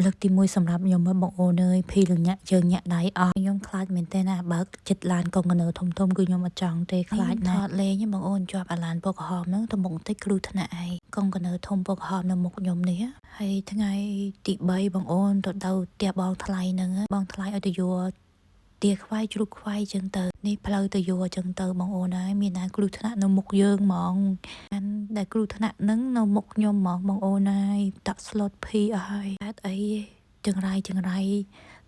លើកទី1សម្រាប់ខ្ញុំបងអូនអើយភីលញាក់ជើងញាក់ដៃអស់ខ្ញុំខ្លាចមែនតើណាបើកចិត្តឡានកុងកណឺធំគឺខ្ញុំអត់ចង់ទេខ្លាចណាស់ថតលេងបងអូនជាប់អាឡានពកក្រហមហ្នឹងទៅមុខបន្តិចគ្រោះថ្នាក់ហើយកុងកណឺធំពកក្រហមនៅមុខខ្ញុំនេះហើយថ្ងៃទី3បងអូនទៅផ្ទះបងថ្លៃហ្នឹងបងថ្លៃឲ្យទៅយកទាខ្វាយជ្រូកខ្វាយចឹងទៅនេះផ្លូវទៅយកចឹងទៅបងអូនហើយមានណាគ្រោះថ្នាក់នៅមុខយើងហ្មងដែលគ្រោះថ្នាក់ហ្នឹងនៅមុខខ្ញុំហ្មងបងអូនហើយតាក់ស្លុតភីអស់ហើយអត់អីចង្រៃ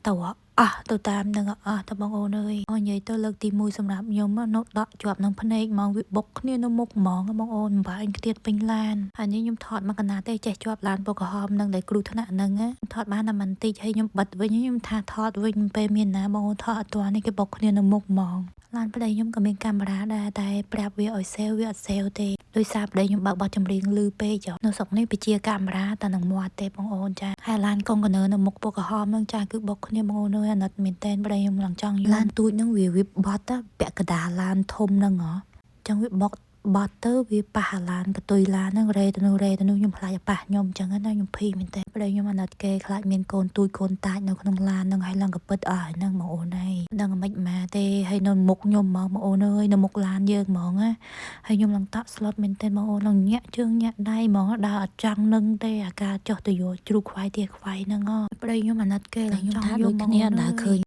ទៅអស់ទៅតាមនឹងអស់តបងអូនអើយនិយាយទៅលើកទី1សម្រាប់ខ្ញុំនៅដកជាប់នឹងភ្នែកហ្មងវាបុកគ្នានៅមុខហ្មងបងអូនមិនបាញ់ខ្ទៀតពេញឡានហើយនេះខ្ញុំថតមកកណាទេចេះជាប់ឡានពកក្រហមនឹងដែលគ្រោះថ្នាក់ហ្នឹងថតបានតែបន្តិចហើយខ្ញុំបិទវិញខ្ញុំថាថតវិញពេលមានណាបងអូនថតអត់ទាន់នេះគេបុកគ្នានៅមុខហ្មងឡានប្តីខ្ញុំក៏មានកាមេរ៉ាដែរតែប្រាប់វាឲ្យសេវវាអត់សេវទេដោយសារប្តីខ្ញុំបើកបទចម្រៀងលឺពេកនៅស្រុកនេះវាជាកាមេរ៉ាតែនឹងមាត់ទេបងអូនចាហើយឡានកុងកណឺនៅមុខពកក្រហមនឹងចាគឺបុកគ្នាបងអូនអើយអាណិតមែនតែនប្តីខ្ញុំឡើងចង់ឡានទូចនឹងវាបត់ពាក់កដាលឡានធំហ្នឹងហ៎ចឹងវាបុកបត់ទៅវាប៉ះឡានកតុយឡានហ្នឹងរេទៅនោះខ្ញុំខ្លាចឲ្យប៉ះខ្ញុំចឹងណាខ្ញុំភីមែនតែប្តីខ្ញុំអាណិតគេខ្លាចមានកូនទូចកូនតាចនៅក្នុងឡានហ្នឹងហើយឡើងកពិតអស់ហ្នឹងបងអូនហើយដឹងមិនម៉ាទេហើយនៅមុខខ្ញុំហ្មងបងអូនអើយនៅមុខឡានយើងហ្មងណាហើយខ្ញុំឡើងតាក់ស្លុតមែនតែបងអូនឡើងញាក់ជើងញាក់ដៃហ្មងដើរអត់ចង់នឹងទេអាការចុះទៅយកជ្រូកខ្វាយទាខ្វាយហ្នឹងប្តីខ្ញុំអាណិតគេឡើងចង់យកមកគ្នាដើរឃើញ